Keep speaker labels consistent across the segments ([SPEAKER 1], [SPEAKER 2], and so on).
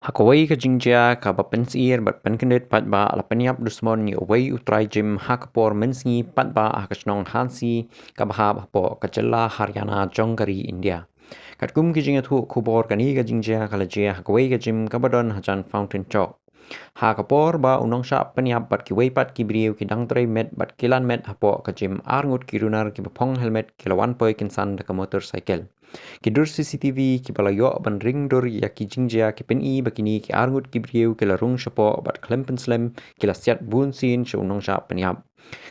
[SPEAKER 1] Hakaway ka jingjia ka bapensiir bat penkendet patba ala penyap dusmon ni away utrai jim hakapor Mynsngi patba hakasnong hansi kabahab hapo kacella Haryana Jongkari India. Katkum ki jingat hu kubor kani ka jingjia kalajia hakaway ka jim kabadon hajan fountain chok. Hakapor ba unong sya penyap bat ki waypat ki Briew ki dangtray met bat kilan met hapo ka jim arngut ki runar ki bapong helmet kilawan poi kinsan deka motorcycle. Kidur CCTV ki palayo ban ring dor ya ki jingjia ki peni bakini ki arngut ki Briew ki larung syapo bat klempen slem ki la siat bun sin sya unong sya penyap.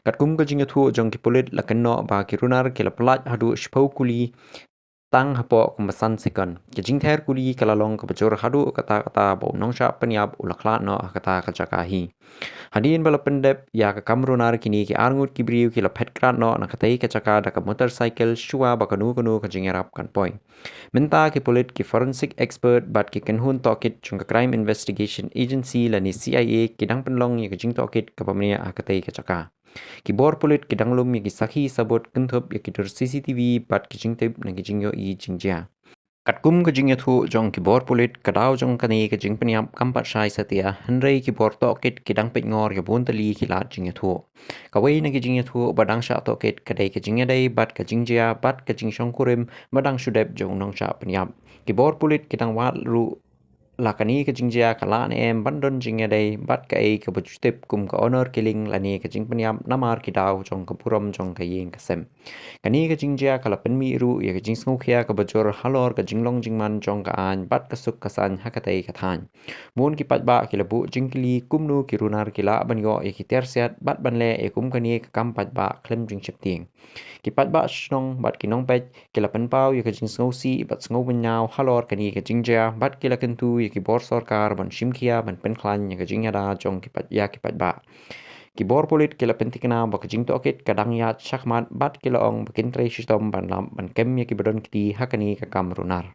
[SPEAKER 1] Katkum ka jingat hu jong ki pulit la kenno ba ki runar ki la pelat hadu Shiphew Kuli tang hapo kumbasan sekon. Kijing ther Kuli kalalong kabajur hadu kata-kata bo unong sya penyap ulakla no kata kacakahi. Hadin bala pendep ya ka kamrunar kini ki arngut ki Briew ki la petkrat no na katai kacaka da ka motorcycle shua bakanu ka jingerap kan poi. Minta ki polit ki forensic expert bat ki kenhun tokit chung ka crime investigation agency la ni CIA kidang penlong ya ka jing tokit ka pamnia katai kacaka. Ki bor polit ki danglum ya ki sakhi sabut kentup ya ki dur CCTV bat ki jing tip na ki jing yo I jingjia. Katkum ka jing yathu jong ki bor polit kadaw jong kani ka jing penyap kampat syai setia henrei ki bor tokit ki dang pet ngor ya buntali ki lat jing yathu. Kawai na ki jing yathu badang sya tokit kadai ka jing yadai bat ka jingjia bat ka jing syongkurim badang syudep jong nong sya penyap. Ki bor polit ki dang wat ru lakani ka jingjia ka la ne em bandon jing yadai bat ka ei ka bujutip kum ka honor kiling lani ka jing penyap namar ki daw jong ka puram jong ka yeng kasem. Kani ka jingjia ka la penmi ru ya ka jing sngukya ka bajur halor ka jinglong jingman jong ka an bat ka suk kasan hakatai ka than. Mun ki patba ki labu jingkili kumnu ki runar ki la banyo ya ki tersiat bat banle ya kum kani ka kam patba klem jing chepting. Ki patba shnong bat ki nong pet ki la penpau ya ka jing sngosi bat sngo benyaw halor kani ka jingjia bat ki la kentu ya ki bor sorkar ban shimkia ban penklan ya ka jing yada jong ki pat ya ki patba. Ki bor polit ki la pentikna ba ka jing tokit kadang yat syakmat bat ki la ong bakin tray system ban lam ban kem ya ki badon kiti hakani ka kam runar.